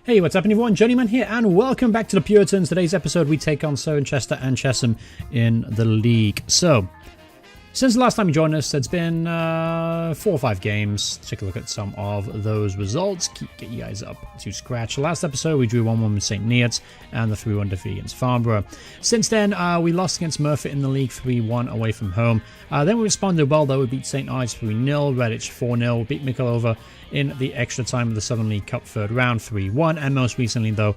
Hey, what's up everyone? Journeyman here, and welcome back to the Puritans. Today's episode, we take on Cirencester and Chesham in the league. So, since the last time you joined us, it's been 4 or 5 games. Take a look at some of those results. Get you guys up to scratch. Last episode, we drew 1-1 with St. Neots and the 3-1 defeat against Farnborough. Since then, we lost against Murphy in the league 3-1 away from home. Then we responded well, though. We beat St. Ives 3-0, Redditch 4-0, beat Mikulova in the extra time of the Southern League Cup third round 3-1, and most recently, though,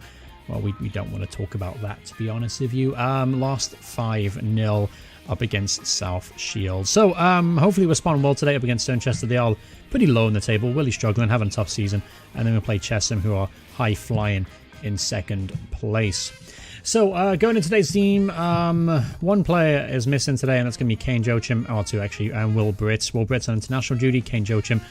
well, we don't want to talk about that, to be honest with you. Lost 5-0 up against South Shield. So, hopefully we respond well today up against Cirencester. They are pretty low in the table, really struggling, having a tough season. And then we play Chesham, who are high-flying in second place. So, going into today's team, one player is missing today, and that's going to be Kane Joachim, or two actually, and Will Britz. Will Britz on international duty, Kane Joachim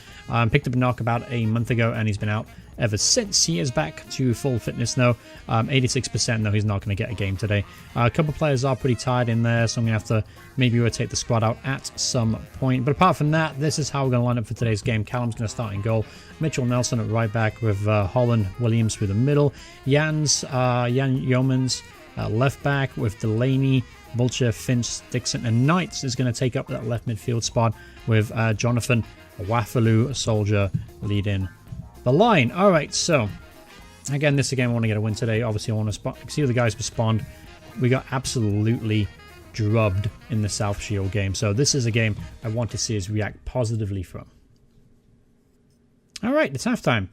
picked up a knock about a month ago, and he's been out ever since. He is back to full fitness now, 86%, though he's not going to get a game today. A couple of players are pretty tired in there, so I'm going to have to maybe rotate the squad out at some point. But apart from that, this is how we're going to line up for today's game. Callum's going to start in goal. Mitchell Nelson at right back with Holland Williams through the middle. Jan Yeomans left back with Delaney, Vulture, Finch, Dixon, and Knights is going to take up that left midfield spot with Jonathan Waffaloo, a soldier, leading the line. Alright, so again, this game I want to get a win today. Obviously, I want to see the guys respond. We got absolutely drubbed in the South Shield game, so this is a game I want to see us react positively from. Alright, it's halftime,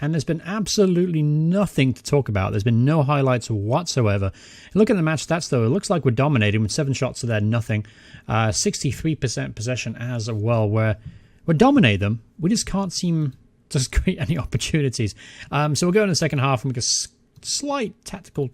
and there's been absolutely nothing to talk about. There's been no highlights whatsoever. Look at the match stats, though. It looks like we're dominating with 7 shots to their nothing. 63% possession as well, where we're dominating them. We just can't seem to create any opportunities. So we'll go in the second half and make a slight tactical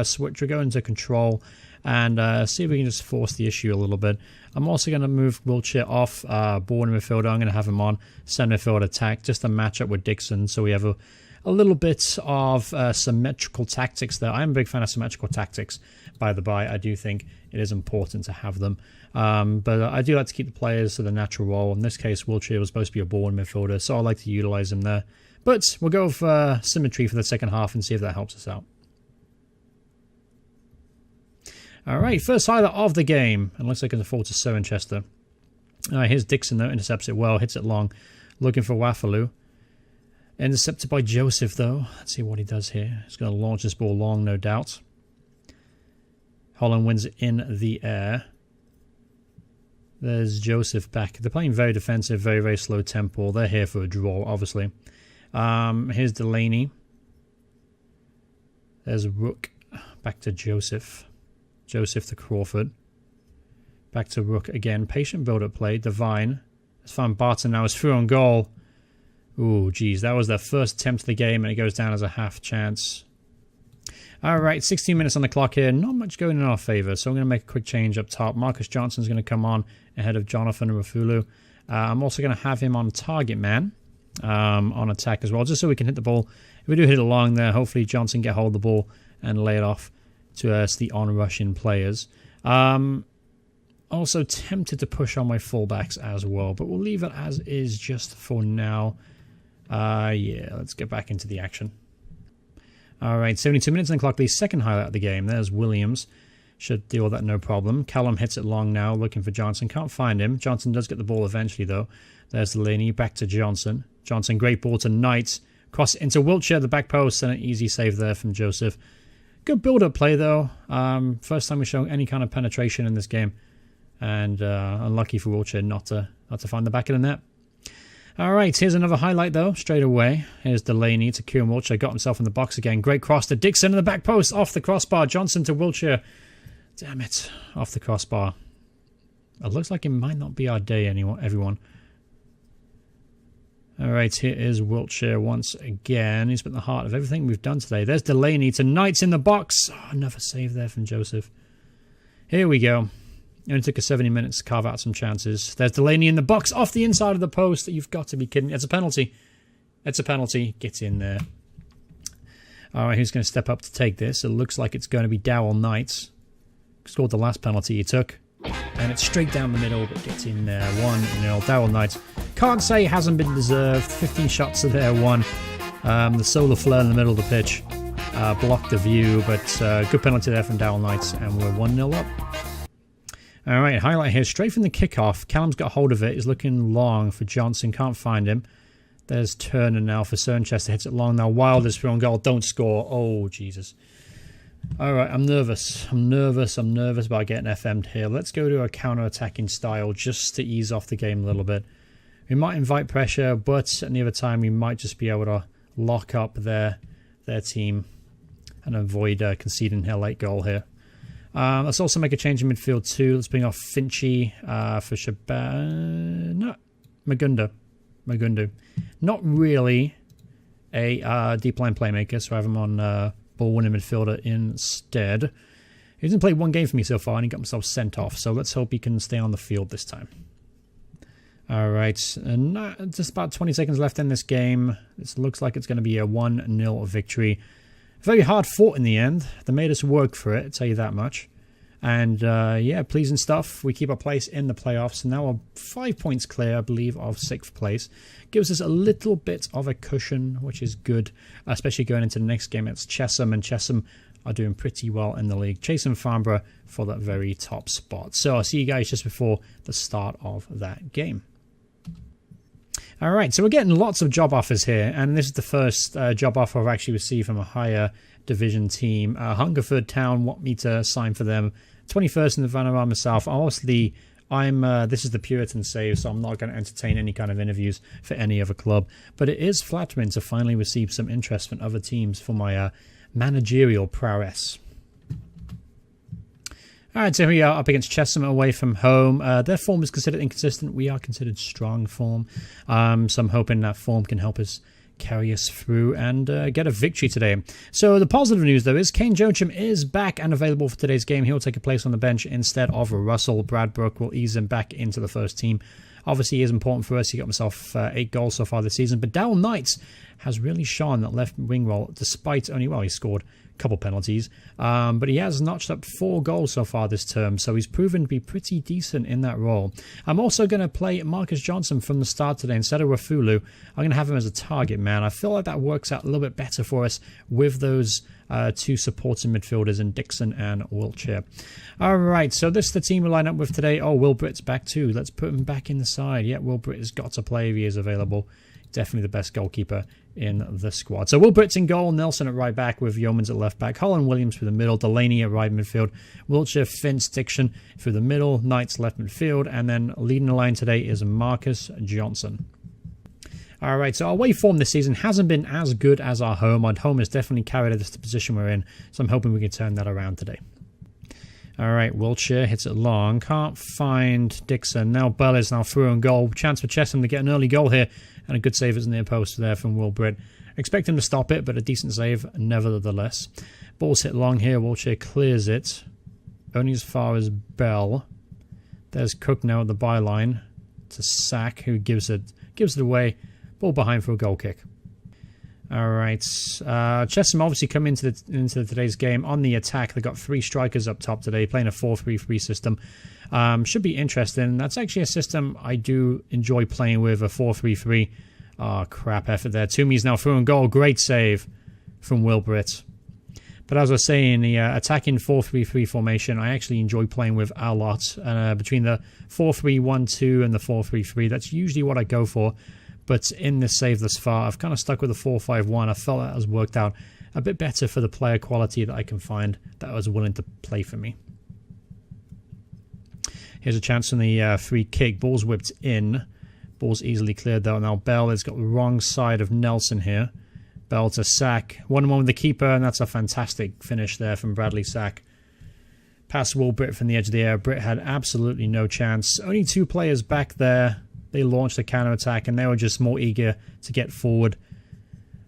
switch. We'll go into control and see if we can just force the issue a little bit. I'm also going to move Wiltshire off born midfielder. I'm going to have him on centre midfield attack just to match up with Dixon, so we have a little bit of symmetrical tactics there. I'm a big fan of symmetrical tactics, by the by. I do think it is important to have them. But I do like to keep the players to the natural role. In this case, Wiltshire was supposed to be a born midfielder, so I like to utilise him there. But we'll go with symmetry for the second half and see if that helps us out. Alright, first highlight of the game. And looks like it's a fall to Cirencester. Here's Dixon, though. Intercepts it well. Hits it long. Looking for Waffaloo. Intercepted by Joseph, though. Let's see what he does here. He's going to launch this ball long, no doubt. Holland wins it in the air. There's Joseph back. They're playing very defensive, very, very slow tempo. They're here for a draw, obviously. Here's Delaney. There's Rook. Back to Joseph. Joseph to Crawford. Back to Rook again. Patient build-up play. Devine. Let's find Barton now. Is through on goal. Ooh, geez. That was their first attempt of the game, and it goes down as a half chance. Alright, 16 minutes on the clock here. Not much going in our favour, so I'm going to make a quick change up top. Marcus Johnson's going to come on ahead of Jonathan Rafulu. I'm also going to have him on target man on attack as well, just so we can hit the ball. If we do hit it long there, hopefully Johnson get hold of the ball and lay it off to the on-rushing players. Also tempted to push on my fullbacks as well, but we'll leave it as is just for now. Yeah, let's get back into the action. Alright, 72 minutes on the clock. The second highlight of the game. There's Williams. Should deal with that no problem. Callum hits it long now, looking for Johnson. Can't find him. Johnson does get the ball eventually, though. There's Delaney. Back to Johnson. Johnson, great ball to Knight. Cross it into Wiltshire, the back post, and an easy save there from Joseph. Good build-up play, though. First time we're showing any kind of penetration in this game. And unlucky for Wiltshire not to find the back of the net. Alright, here's another highlight, though, straight away. Here's Delaney to Kieran Wiltshire. Got himself in the box again. Great cross to Dixon in the back post. Off the crossbar. Johnson to Wiltshire. Damn it. Off the crossbar. It looks like it might not be our day, everyone. Alright, here is Wiltshire once again. He's been the heart of everything we've done today. There's Delaney to Knights in the box. Oh, another save there from Joseph. Here we go. It only took us 70 minutes to carve out some chances. There's Delaney in the box, off the inside of the post. You've got to be kidding. It's a penalty. It's a penalty. Get in there. Alright, who's going to step up to take this? It looks like it's going to be Dowell Knights. Scored the last penalty he took. And it's straight down the middle, but gets in there. 1-0. Dowell Knights. Can't say it hasn't been deserved. 15 shots to their 1. The solar flare in the middle of the pitch blocked the view, but good penalty there from Dowell Knights, and we're 1-0 up. Alright, highlight here, straight from the kickoff. Callum's got hold of it, he's looking long for Johnson, can't find him. There's Turner now for Cirencester, hits it long now. Wilder's through on goal, don't score. Oh, Jesus. Alright, I'm nervous about getting FM'd here. Let's go to a counter-attacking style just to ease off the game a little bit. We might invite pressure, but at the other time we might just be able to lock up their team and avoid conceding a late goal here. Let's also make a change in midfield too. Let's bring off Finchy for Magundu. Not really a deep line playmaker, so I have him on ball-winning midfielder instead. He hasn't played one game for me so far, and he got himself sent off, so let's hope he can stay on the field this time. Alright, and just about 20 seconds left in this game. This looks like it's going to be a 1-0 victory. Very hard fought in the end. They made us work for it, I'll tell you that much. And yeah, pleasing stuff. We keep our place in the playoffs. Now we're 5 points clear, I believe, of 6th place. Gives us a little bit of a cushion, which is good, especially going into the next game. It's Chesham, and Chesham are doing pretty well in the league, chasing Farnborough for that very top spot. So I'll see you guys just before the start of that game. Alright, so we're getting lots of job offers here, and this is the first job offer I've actually received from a higher division team. Hungerford Town want me to sign for them. 21st in the Vanarama myself. Obviously, this is the Puritans save, so I'm not going to entertain any kind of interviews for any other club. But it is flattering to finally receive some interest from other teams for my managerial prowess. Alright, so here we are up against Chesham away from home. Their form is considered inconsistent. We are considered strong form. So I'm hoping that form can help us carry us through and get a victory today. So the positive news, though, is Kane Joachim is back and available for today's game. He'll take a place on the bench instead of Russell. Bradbrook will ease him back into the first team. Obviously, he is important for us. He got himself 8 goals so far this season. But Dowell Knights has really shone that left wing role, despite only, well, he scored couple penalties, but he has notched up 4 goals so far this term, so he's proven to be pretty decent in that role. I'm also going to play Marcus Johnson from the start today instead of Rafulu. I'm going to have him as a target man. I feel like that works out a little bit better for us with those 2 supporting midfielders in Dixon and Wiltshire. Alright, so this is the team we line up with today. Oh, Will Britt's back too. Let's put him back in the side. Yeah, Will Britt has got to play if he is available. Definitely the best goalkeeper in the squad. So Will Britt's in goal, Nelson at right back with Yeomans at left back, Holland Williams through the middle, Delaney at right midfield, Wiltshire, Finch, Dixon through the middle, Knights left midfield, and then leading the line today is Marcus Johnson. Alright, so our away form this season hasn't been as good as our home. Our home has definitely carried us to the position we're in, so I'm hoping we can turn that around today. Alright, Wiltshire hits it long. Can't find Dixon. Now Bell is now through on goal. Chance for Chesham to get an early goal here. And a good save at the near post there from Will Britt. Expect him to stop it, but a decent save nevertheless. Ball's hit long here. Wiltshire clears it. Only as far as Bell. There's Cook now at the byline. To Sack, who gives it away. Ball behind for a goal kick. Alright, Chesham obviously come into today's game on the attack. They've got 3 strikers up top today, playing a 4-3-3 system. Should be interesting. That's actually a system I do enjoy playing with, a 4-3-3. Oh, crap effort there. Toomey's now through and goal. Great save from Will Britt. But as I was saying, the attacking 4-3-3 formation, I actually enjoy playing with a lot. Between the 4-3-1-2 and the 4-3-3, that's usually what I go for. But in this save thus far, I've kind of stuck with the 4-5-1. I felt that has worked out a bit better for the player quality that I can find that was willing to play for me. Here's a chance from the free kick. Ball's whipped in. Ball's easily cleared though. Now Bell has got the wrong side of Nelson here. Bell to Sack. 1-1 with the keeper, and that's a fantastic finish there from Bradley Sack. Past Will Britt from the edge of the area. Britt had absolutely no chance. Only 2 players back there. They launched a counter-attack, and they were just more eager to get forward.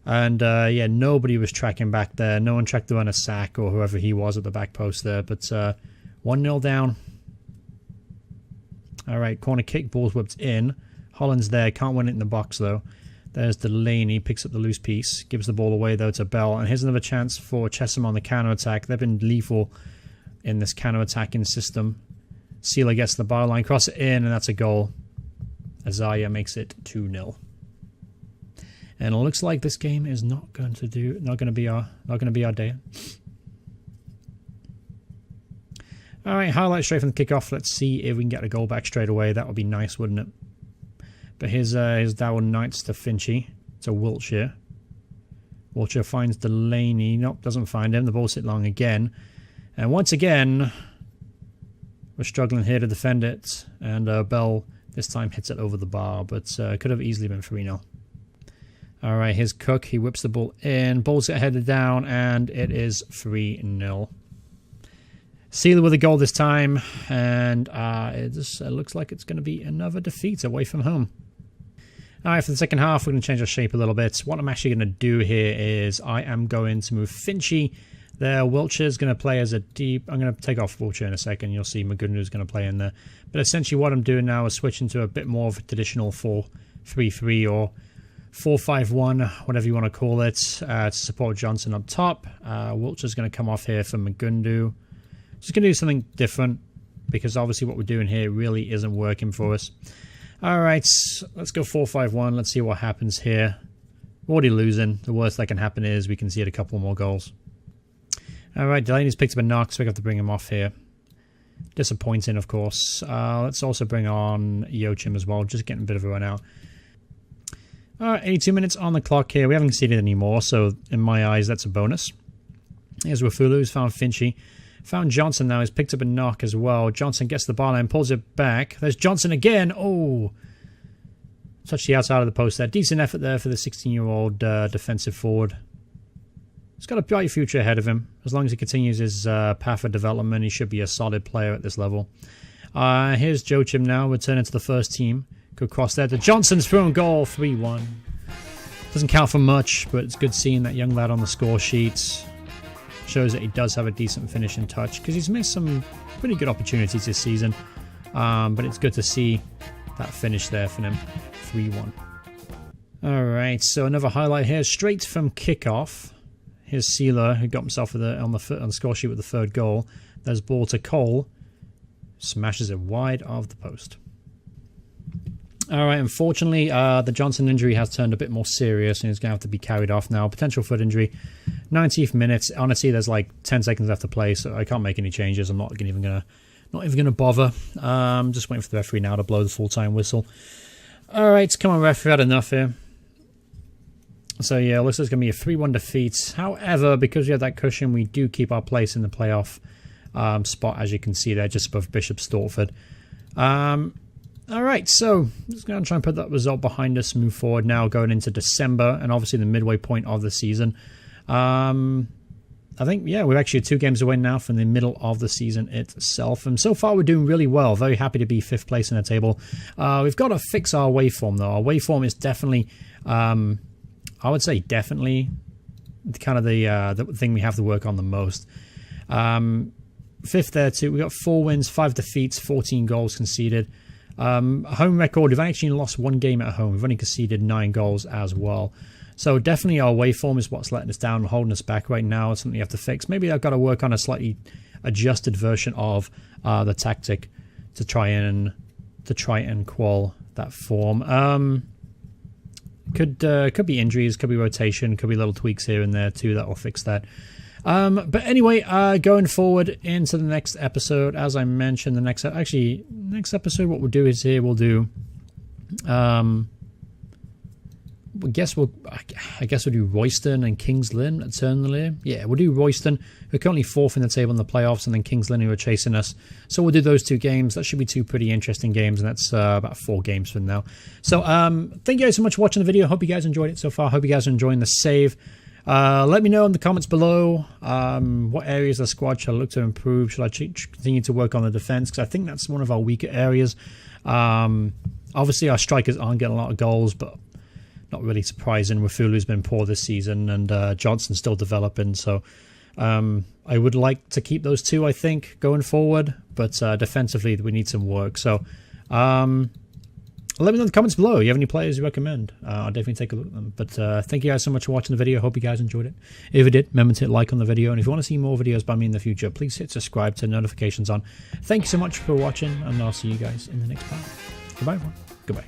And, yeah, nobody was tracking back there. No one tracked down a Sack or whoever he was at the back post there. But 1-0 down. All right, corner kick. Ball's whipped in. Holland's there. Can't win it in the box, though. There's Delaney. Picks up the loose piece. Gives the ball away, though, to Bell. And here's another chance for Chesham on the counter-attack. They've been lethal in this counter-attacking system. Sealer gets the byline. Cross it in, and that's a goal. Azaya makes it 2-0. And it looks like this game is not going to be our day. All right, highlight straight from the kickoff. Let's see if we can get a goal back straight away. That would be nice, wouldn't it? But here's Darwin Knights to Finchy. To Wiltshire. Wiltshire finds Delaney. Nope, doesn't find him. The ball's hit long again. And once again, we're struggling here to defend it. And Bell this time hits it over the bar, but could have easily been 3-0. All right, here's Cook. He whips the ball in. Balls get headed down, and it is 3-0. Sealer with a goal this time, and it just looks like it's going to be another defeat away from home. All right, for the second half, we're going to change our shape a little bit. What I'm actually going to do here is I am going to move Finchy there. Wiltshire's going to play as a deep... I'm going to take off Wiltshire in a second. You'll see Magundu's going to play in there. But essentially what I'm doing now is switching to a bit more of a traditional 4-3-3 or 4-5-1, whatever you want to call it, to support Johnson up top. Wiltshire's going to come off here for Magundu. Just going to do something different because obviously what we're doing here really isn't working for us. All right, let's go 4-5-1. Let's see what happens here. We're already losing. The worst that can happen is we can see a couple more goals. All right, Delaney's picked up a knock, so we have to bring him off here. Disappointing, of course. Let's also bring on Yochim as well, just getting a bit of a run out. All right, 82 minutes on the clock here. We haven't conceded anymore, so in my eyes, that's a bonus. Here's Wafulu, who's found Finchy. Found Johnson now. He's picked up a knock as well. Johnson gets the ball and pulls it back. There's Johnson again. Oh! Touched the outside of the post there. Decent effort there for the 16-year-old defensive forward. He's got a bright future ahead of him. As long as he continues his path of development, he should be a solid player at this level. Here's Joachim now, returning to the first team. Good cross there to Johnson's through and goal, 3-1. Doesn't count for much, but it's good seeing that young lad on the score sheet. Shows that he does have a decent finishing touch because he's missed some pretty good opportunities this season. But it's good to see that finish there for him, 3-1. All right, so another highlight here, straight from kickoff. Here's Sealer, who got himself on the score sheet with the third goal. There's ball to Cole. Smashes it wide of the post. All right, unfortunately, the Johnson injury has turned a bit more serious and he's going to have to be carried off now. Potential foot injury. 90th minute. Honestly, there's like 10 seconds left to play, so I can't make any changes. I'm not even gonna bother. Just waiting for the referee now to blow the full-time whistle. All right, come on, referee, had enough here. So yeah, it looks like it's gonna be a 3-1 defeat. However, because we have that cushion, we do keep our place in the playoff spot, as you can see there, just above Bishop Stortford. All right, so just going to try and put that result behind us, move forward now, going into December, and obviously the midway point of the season. I think, yeah, we're actually 2 games away now from the middle of the season itself, and so far we're doing really well. Very happy to be 5th place in the table. We've got to fix our waveform, though. Our waveform is definitely, I would say definitely, kind of the thing we have to work on the most. 5th there, too. We've got 4 wins, 5 defeats, 14 goals conceded. Home record, we've actually lost 1 game at home. We've only conceded 9 goals as well. So definitely our waveform is what's letting us down and holding us back right now. It's something you have to fix. Maybe I've got to work on a slightly adjusted version of the tactic to try and quell that form. Could be injuries, could be rotation, could be little tweaks here and there too that will fix that. But anyway, going forward into the next episode, as I mentioned, next episode, what we'll do is here we'll do, I guess we'll do Royston and Kings Lynn eternally. Yeah, we'll do Royston. We're currently 4th in the table in the playoffs, and then Kings Lynn who are chasing us. So we'll do those 2 games. That should be 2 pretty interesting games, and that's about 4 games from now. So thank you guys so much for watching the video. Hope you guys enjoyed it so far. Hope you guys are enjoying the save. Let me know in the comments below what areas of the squad should I look to improve. Should I continue to work on the defense? Because I think that's one of our weaker areas. Obviously, our strikers aren't getting a lot of goals, but not really surprising. Wafulu's been poor this season, and Johnson's still developing. So I would like to keep those 2, I think, going forward. But defensively, we need some work. So let me know in the comments below. You have any players you recommend? I'll definitely take a look at them. But thank you guys so much for watching the video. Hope you guys enjoyed it. If you did, remember to hit like on the video. And if you want to see more videos by me in the future, please hit subscribe, turn notifications on. Thank you so much for watching, and I'll see you guys in the next part. Goodbye, everyone. Goodbye.